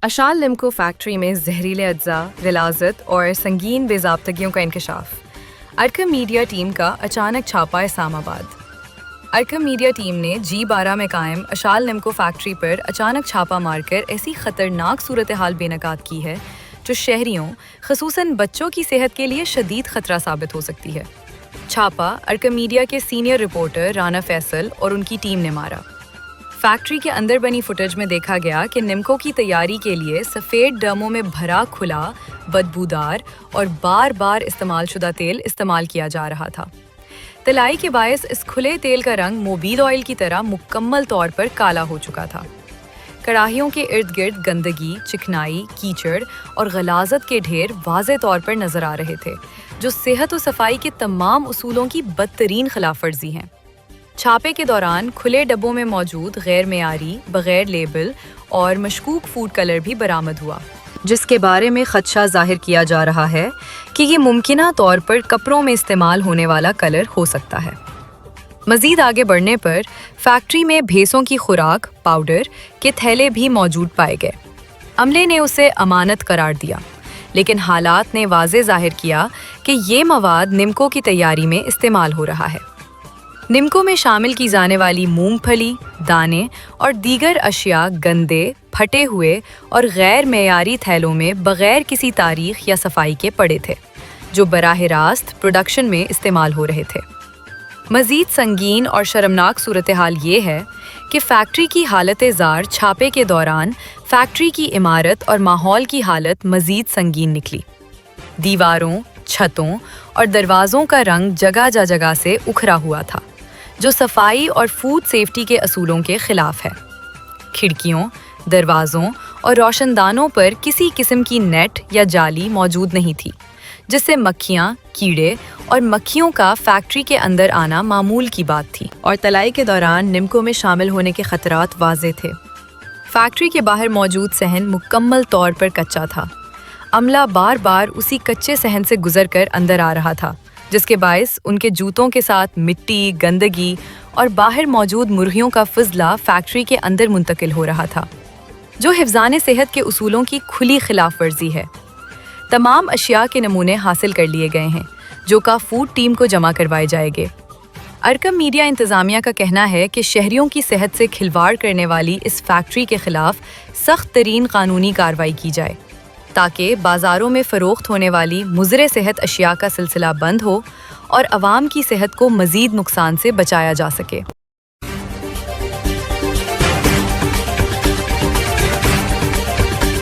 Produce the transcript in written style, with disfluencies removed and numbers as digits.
اشال نمکو factory میں زہریلے اجزاء، غلاظت اور سنگین بے ضابطگیوں کا انکشاف۔ ارکم میڈیا ٹیم کا اچانک چھاپا اسلام آباد۔ ارکم میڈیا ٹیم نے G12 میں قائم اشال نمکو فیکٹری پر اچانک چھاپا مار کر ایسی خطرناک صورتحال بے نقاب کی ہے جو شہریوں خصوصاً بچوں کی صحت کے لیے شدید خطرہ ثابت ہو سکتی ہے۔ چھاپا ارکم میڈیا کے سینئر رپورٹر رانا فیصل اور ان کی ٹیم نے مارا۔ فیکٹری کے اندر بنی فوٹیج میں دیکھا گیا کہ نمکو کی تیاری کے لیے سفید ڈرموں میں بھرا کھلا، بدبودار اور بار بار استعمال شدہ تیل استعمال کیا جا رہا تھا۔ تلائی کے باعث اس کھلے تیل کا رنگ موبیل آئل کی طرح مکمل طور پر کالا ہو چکا تھا۔ کڑاہیوں کے ارد گرد گندگی، چکنائی، کیچڑ اور غلاظت کے ڈھیر واضح طور پر نظر آ رہے تھے، جو صحت و صفائی کے تمام اصولوں کی بدترین خلاف ورزی ہیں۔ چھاپے کے دوران کھلے ڈبوں میں موجود غیر معیاری، بغیر لیبل اور مشکوک فوڈ کلر بھی برآمد ہوا، جس کے بارے میں خدشہ ظاہر کیا جا رہا ہے کہ یہ ممکنہ طور پر کپڑوں میں استعمال ہونے والا کلر ہو سکتا ہے۔ مزید آگے بڑھنے پر فیکٹری میں بھینسوں کی خوراک پاؤڈر کے تھیلے بھی موجود پائے گئے۔ عملے نے اسے امانت قرار دیا، لیکن حالات نے واضح ظاہر کیا کہ یہ مواد نمکو کی تیاری میں استعمال ہو رہا ہے۔ نمکو میں شامل کی جانے والی مونگ پھلی، دانے اور دیگر اشیاء گندے، پھٹے ہوئے اور غیر معیاری تھیلوں میں بغیر کسی تاریخ یا صفائی کے پڑے تھے، جو براہ راست پروڈکشن میں استعمال ہو رہے تھے۔ مزید سنگین اور شرمناک صورتحال یہ ہے کہ فیکٹری کی حالت زار چھاپے کے دوران فیکٹری کی عمارت اور ماحول کی حالت مزید سنگین نکلی۔ دیواروں، چھتوں اور دروازوں کا رنگ جگہ جگہ سے اکھرا ہوا تھا، جو صفائی اور فوڈ سیفٹی کے اصولوں کے خلاف ہے۔ کھڑکیوں، دروازوں اور روشن دانوں پر کسی قسم کی نیٹ یا جالی موجود نہیں تھی، جس سے مکھیاں، کیڑے اور مکھیوں کا فیکٹری کے اندر آنا معمول کی بات تھی، اور تلائی کے دوران نمکو میں شامل ہونے کے خطرات واضح تھے۔ فیکٹری کے باہر موجود صحن مکمل طور پر کچا تھا۔ عملہ بار بار اسی کچے صحن سے گزر کر اندر آ رہا تھا، جس کے باعث ان کے جوتوں کے ساتھ مٹی، گندگی اور باہر موجود مرغیوں کا فضلہ فیکٹری کے اندر منتقل ہو رہا تھا، جو حفظان صحت کے اصولوں کی کھلی خلاف ورزی ہے۔ تمام اشیاء کے نمونے حاصل کر لیے گئے ہیں، جو کا فوڈ ٹیم کو جمع کروائے جائیں گے۔ ارکم میڈیا انتظامیہ کا کہنا ہے کہ شہریوں کی صحت سے کھلواڑ کرنے والی اس فیکٹری کے خلاف سخت ترین قانونی کارروائی کی جائے، تاکہ بازاروں میں فروخت ہونے والی مضر صحت اشیاء کا سلسلہ بند ہو اور عوام کی صحت کو مزید نقصان سے بچایا جا سکے۔